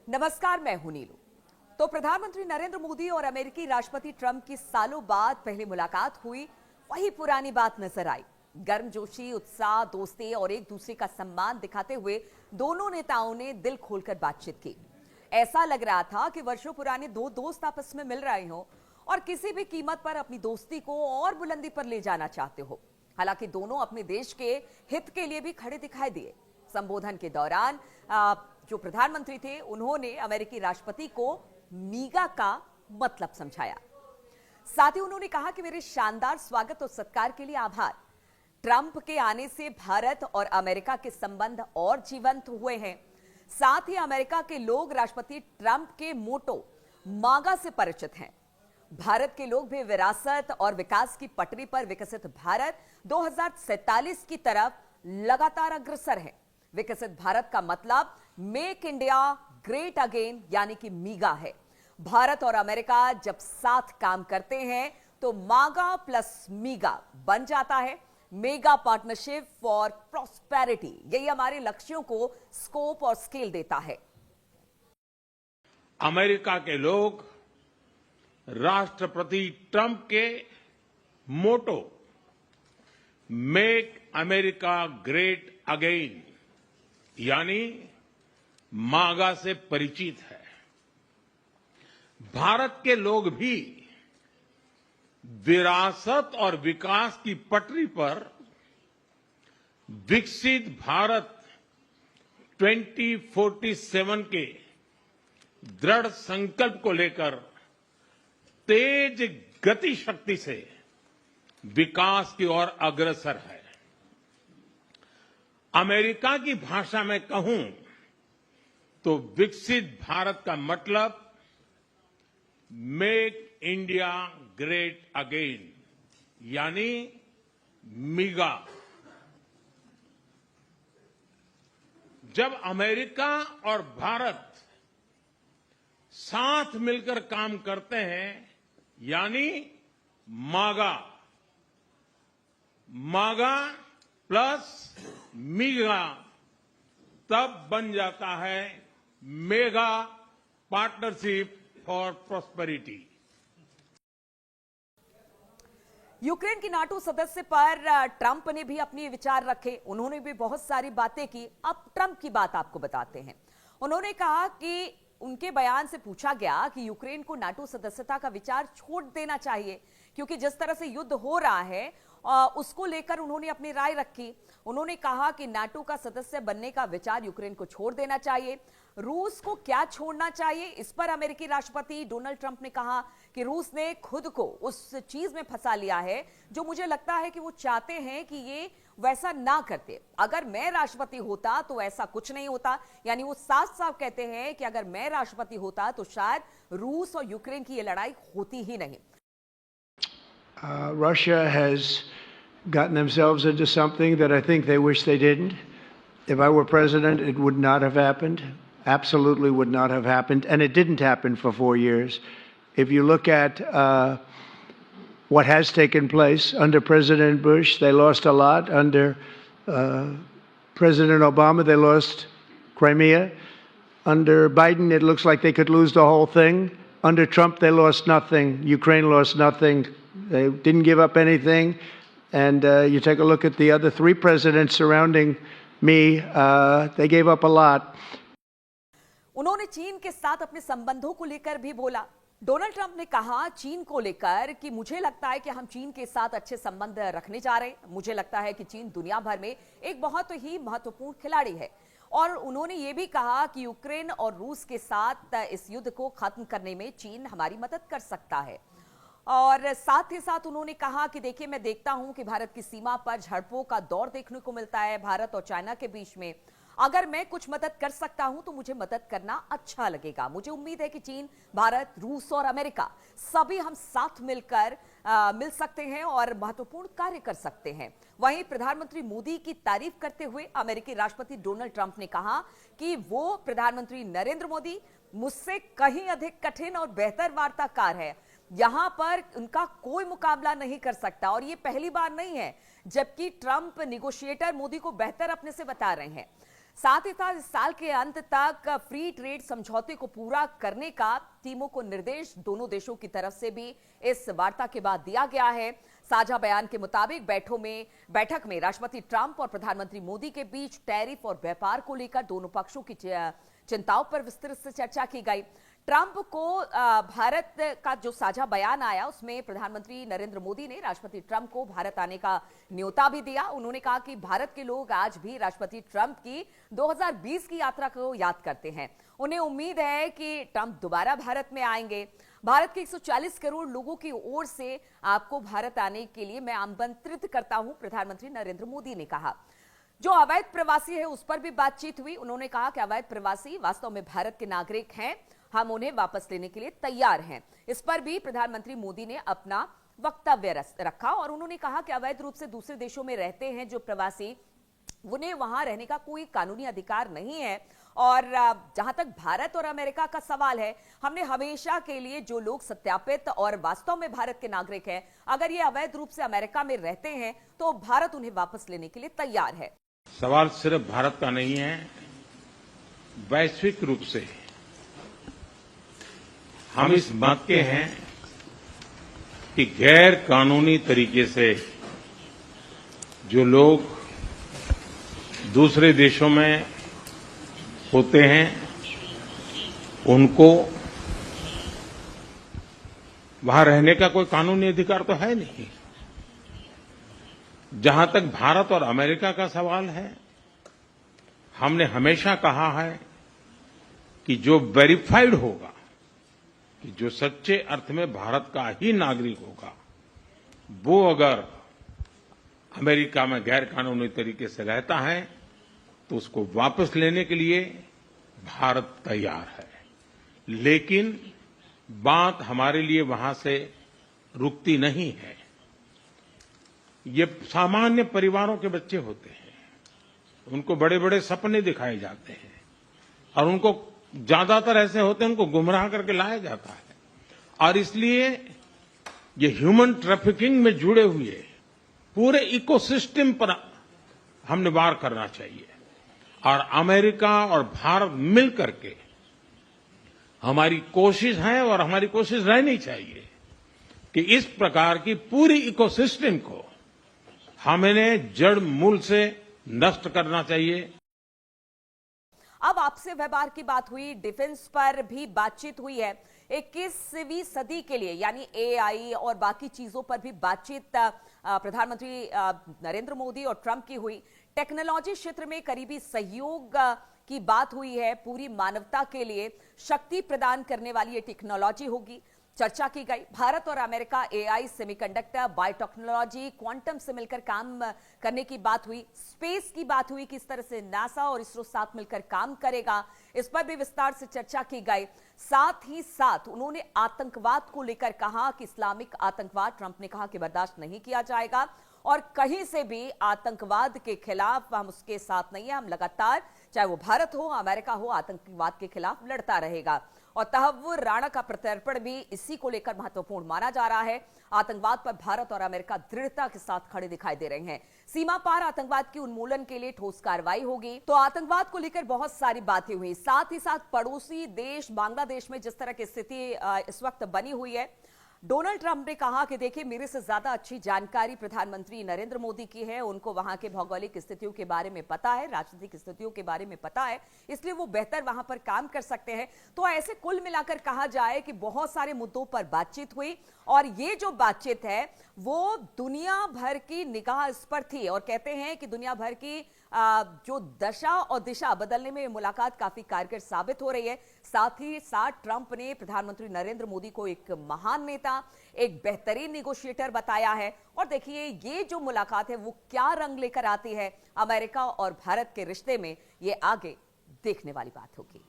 नमस्कार, मैं हूं नीलू। तो प्रधानमंत्री नरेंद्र मोदी और अमेरिकी राष्ट्रपति ट्रंप की सालों बाद पहली मुलाकात हुई। वही पुरानी बात नजर आई। गर्मजोशी, उत्साह, दोस्ती और एक दूसरे का सम्मान दिखाते हुए दोनों नेताओं ने दिल खोलकर बातचीत की। ऐसा लग रहा था कि वर्षों पुराने दो दोस्त आपस में मिल रहे हों और किसी भी कीमत पर अपनी दोस्ती को और बुलंदी पर ले जाना चाहते हो। हालांकि दोनों अपने देश के हित के लिए भी खड़े दिखाई दिए। संबोधन के दौरान जो प्रधानमंत्री थे, उन्होंने अमेरिकी राष्ट्रपति को मीगा का मतलब समझाया। साथ ही उन्होंने कहा कि मेरे शानदार स्वागत और सत्कार के लिए आभार। ट्रंप के आने से भारत और अमेरिका के संबंध और जीवंत हुए हैं। साथ ही अमेरिका के लोग राष्ट्रपति ट्रंप के मोटो मागा से परिचित हैं। भारत के लोग भी विरासत और विकास की पटरी पर विकसित भारत 2047 की तरफ लगातार अग्रसर है। विकसित भारत का मतलब मेक इंडिया ग्रेट अगेन यानी कि मीगा है। भारत और अमेरिका जब साथ काम करते हैं तो मागा प्लस मीगा बन जाता है, मेगा पार्टनरशिप फॉर प्रॉस्पेरिटी। यही हमारे लक्ष्यों को स्कोप और स्केल देता है। अमेरिका के लोग राष्ट्रपति ट्रंप के मोटो मेक अमेरिका ग्रेट अगेन यानी मागा से परिचित है। भारत के लोग भी विरासत और विकास की पटरी पर विकसित भारत 2047 के दृढ़ संकल्प को लेकर तेज गति शक्ति से विकास की ओर अग्रसर है। अमेरिका की भाषा में कहूं तो विकसित भारत का मतलब मेक इंडिया ग्रेट अगेन यानी मीगा। जब अमेरिका और भारत साथ मिलकर काम करते हैं यानी मागा, मागा प्लस मीगा, तब बन जाता है mega partnership for prosperity. Ukraine की नाटो सदस्य पर ट्रंप ने भी अपने विचार रखे। उन्होंने भी बहुत सारी बातें की। अब ट्रंप की बात आपको बताते हैं। उन्होंने कहा कि उनके बयान से पूछा गया कि यूक्रेन को नाटो सदस्यता का विचार छोड़ देना चाहिए, क्योंकि जिस तरह से युद्ध हो रहा है उसको लेकर उन्होंने अपनी राय रखी। उन्होंने कहा कि नाटो का सदस्य बनने का विचार यूक्रेन को छोड़ देना चाहिए। रूस को क्या छोड़ना चाहिए, इस पर अमेरिकी राष्ट्रपति डोनाल्ड ट्रंप ने कहा कि रूस ने खुद को उस चीज में फंसा लिया है जो मुझे लगता है कि वो चाहते हैं कि ये वैसा ना करते। अगर मैं राष्ट्रपति होता तो ऐसा कुछ नहीं होता। यानी वो साफ साफ कहते हैं कि अगर मैं राष्ट्रपति होता तो शायद रूस और यूक्रेन की ये लड़ाई होती ही नहीं। Russia has gotten themselves into something that I think they wish they didn't. If I were president, it would not have happened. Absolutely would not have happened. And it didn't happen for 4 years. If you look at what has taken place under President Bush, they lost a lot. Under President Obama, they lost Crimea. Under Biden, it looks like they could lose the whole thing. Under Trump, they lost nothing. Ukraine lost nothing. They didn't give up anything. And you take a look at the other 3 presidents surrounding me, they gave up a lot. उन्होंने चीन के साथ अपने संबंधों को लेकर भी बोला। डोनाल्ड ट्रंप ने कहा चीन को लेकर कि मुझे लगता है कि हम चीन के साथ अच्छे संबंध रखने जा रहे हैं। मुझे लगता है कि चीन दुनिया भर में एक बहुत ही महत्वपूर्ण खिलाड़ी है। और उन्होंने ये भी कहा कि यूक्रेन और रूस के साथ इस युद्ध को खत्म करने में चीन हमारी मदद कर सकता है। और साथ ही साथ उन्होंने कहा कि देखिए, मैं देखता हूं कि भारत की सीमा पर झड़पों का दौर देखने को मिलता है भारत और चाइना के बीच में। अगर मैं कुछ मदद कर सकता हूं तो मुझे मदद करना अच्छा लगेगा। मुझे उम्मीद है कि चीन, भारत, रूस और अमेरिका सभी हम साथ मिलकर मिल सकते हैं और महत्वपूर्ण कार्य कर सकते हैं। वहीं प्रधानमंत्री मोदी की तारीफ करते हुए अमेरिकी राष्ट्रपति डोनाल्ड ट्रंप ने कहा कि वो प्रधानमंत्री नरेंद्र मोदी मुझसे कहीं अधिक कठिन और बेहतर वार्ताकार है। यहां पर उनका कोई मुकाबला नहीं कर सकता। और ये पहली बार नहीं है जबकि ट्रंप नेगोशिएटर मोदी को बेहतर अपने से बता रहे हैं। साथ ही साथ इस साल के अंत तक फ्री ट्रेड समझौते को पूरा करने का टीमों को निर्देश दोनों देशों की तरफ से भी इस वार्ता के बाद दिया गया है। साझा बयान के मुताबिक बैठक में राष्ट्रपति ट्रंप और प्रधानमंत्री मोदी के बीच टैरिफ और व्यापार को लेकर दोनों पक्षों की चिंताओं पर विस्तृत से चर्चा की गई। ट्रंप को भारत का जो साझा बयान आया उसमें प्रधानमंत्री नरेंद्र मोदी ने राष्ट्रपति ट्रंप को भारत आने का न्योता भी दिया। उन्होंने कहा कि भारत के लोग आज भी राष्ट्रपति ट्रंप की 2020 की यात्रा को याद करते हैं। उन्हें उम्मीद है कि ट्रंप दोबारा भारत में आएंगे। भारत के 140 करोड़ लोगों की ओर से आपको भारत आने के लिए मैं आमंत्रित करता हूं, प्रधानमंत्री नरेंद्र मोदी ने कहा। जो अवैध प्रवासी है उस पर भी बातचीत हुई। उन्होंने कहा कि अवैध प्रवासी वास्तव में भारत के नागरिक हैं, हम उन्हें वापस लेने के लिए तैयार हैं। इस पर भी प्रधानमंत्री मोदी ने अपना वक्तव्य रखा और उन्होंने कहा कि अवैध रूप से दूसरे देशों में रहते हैं जो प्रवासी, उन्हें वहां रहने का कोई कानूनी अधिकार नहीं है। और जहां तक भारत और अमेरिका का सवाल है, हमने हमेशा के लिए जो लोग सत्यापित और वास्तव में भारत के नागरिक हैं, अगर ये अवैध रूप से अमेरिका में रहते हैं तो भारत उन्हें वापस लेने के लिए तैयार है। सवाल सिर्फ भारत का नहीं है, वैश्विक रूप से हम इस बात के हैं कि गैर कानूनी तरीके से जो लोग दूसरे देशों में होते हैं उनको वहां रहने का कोई कानूनी अधिकार तो है नहीं। जहां तक भारत और अमेरिका का सवाल है, हमने हमेशा कहा है कि जो वेरीफाइड होगा, कि जो सच्चे अर्थ में भारत का ही नागरिक होगा, वो अगर अमेरिका में गैर कानूनी तरीके से रहता है तो उसको वापस लेने के लिए भारत तैयार है। लेकिन बात हमारे लिए वहां से रुकती नहीं है। ये सामान्य परिवारों के बच्चे होते हैं, उनको बड़े बड़े सपने दिखाए जाते हैं और उनको ज्यादातर ऐसे होते हैं उनको गुमराह करके लाया जाता है। और इसलिए ये ह्यूमन ट्रैफिकिंग में जुड़े हुए पूरे इकोसिस्टम पर हमने वार करना चाहिए। और अमेरिका और भारत मिल करके हमारी कोशिश है और हमारी कोशिश रहनी चाहिए कि इस प्रकार की पूरी इकोसिस्टम को हमें जड़ मूल से नष्ट करना चाहिए। अब आपसे व्यापार की बात हुई, डिफेंस पर भी बातचीत हुई है। 21वीं सदी के लिए यानी एआई और बाकी चीजों पर भी बातचीत प्रधानमंत्री नरेंद्र मोदी और ट्रंप की हुई। टेक्नोलॉजी क्षेत्र में करीबी सहयोग की बात हुई है। पूरी मानवता के लिए शक्ति प्रदान करने वाली ये टेक्नोलॉजी होगी, चर्चा की गई। भारत और America AI, semiconductor, biotechnology, quantum से मिलकर काम करने की बात हुई। स्पेस की बात हुई, किस तरह से नासा और इसरो साथ मिलकर काम करेगा, इस पर भी विस्तार से चर्चा की गई। साथ ही साथ उन्होंने आतंकवाद को लेकर कहा कि इस्लामिक आतंकवाद, ट्रंप ने कहा कि बर्दाश्त नहीं किया जाएगा और कहीं से भी आतंकवाद के खिलाफ हम उसके साथ नहीं है। हम लगातार, चाहे वो भारत हो, अमेरिका हो, आतंकवाद के खिलाफ लड़ता रहेगा। और तहव्वुर राणा का प्रत्यर्पण भी इसी को लेकर महत्वपूर्ण माना जा रहा है। आतंकवाद पर भारत और अमेरिका दृढ़ता के साथ खड़े दिखाई दे रहे हैं। सीमा पार आतंकवाद की उन्मूलन के लिए ठोस कार्रवाई होगी। तो आतंकवाद को लेकर बहुत सारी बातें हुई। साथ ही साथ पड़ोसी देश बांग्लादेश में जिस तरह की स्थिति इस वक्त बनी हुई है, डोनाल्ड ट्रंप ने कहा कि देखिए, मेरे से ज्यादा अच्छी जानकारी प्रधानमंत्री नरेंद्र मोदी की है। उनको वहां के भौगोलिक स्थितियों के बारे में पता है, राजनीतिक स्थितियों के बारे में पता है, इसलिए वो बेहतर वहां पर काम कर सकते हैं। तो ऐसे कुल मिलाकर कहा जाए कि बहुत सारे मुद्दों पर बातचीत हुई और ये जो बातचीत है वो दुनिया भर की निगाह इस पर थी। और कहते हैं कि दुनिया भर की जो दशा और दिशा बदलने में मुलाकात काफी कारगर साबित हो रही है। साथ ही साथ ट्रंप ने प्रधानमंत्री नरेंद्र मोदी को एक महान नेता, एक बेहतरीन नेगोशिएटर बताया है। और देखिए, ये जो मुलाकात है वो क्या रंग लेकर आती है अमेरिका और भारत के रिश्ते में, ये आगे देखने वाली बात होगी।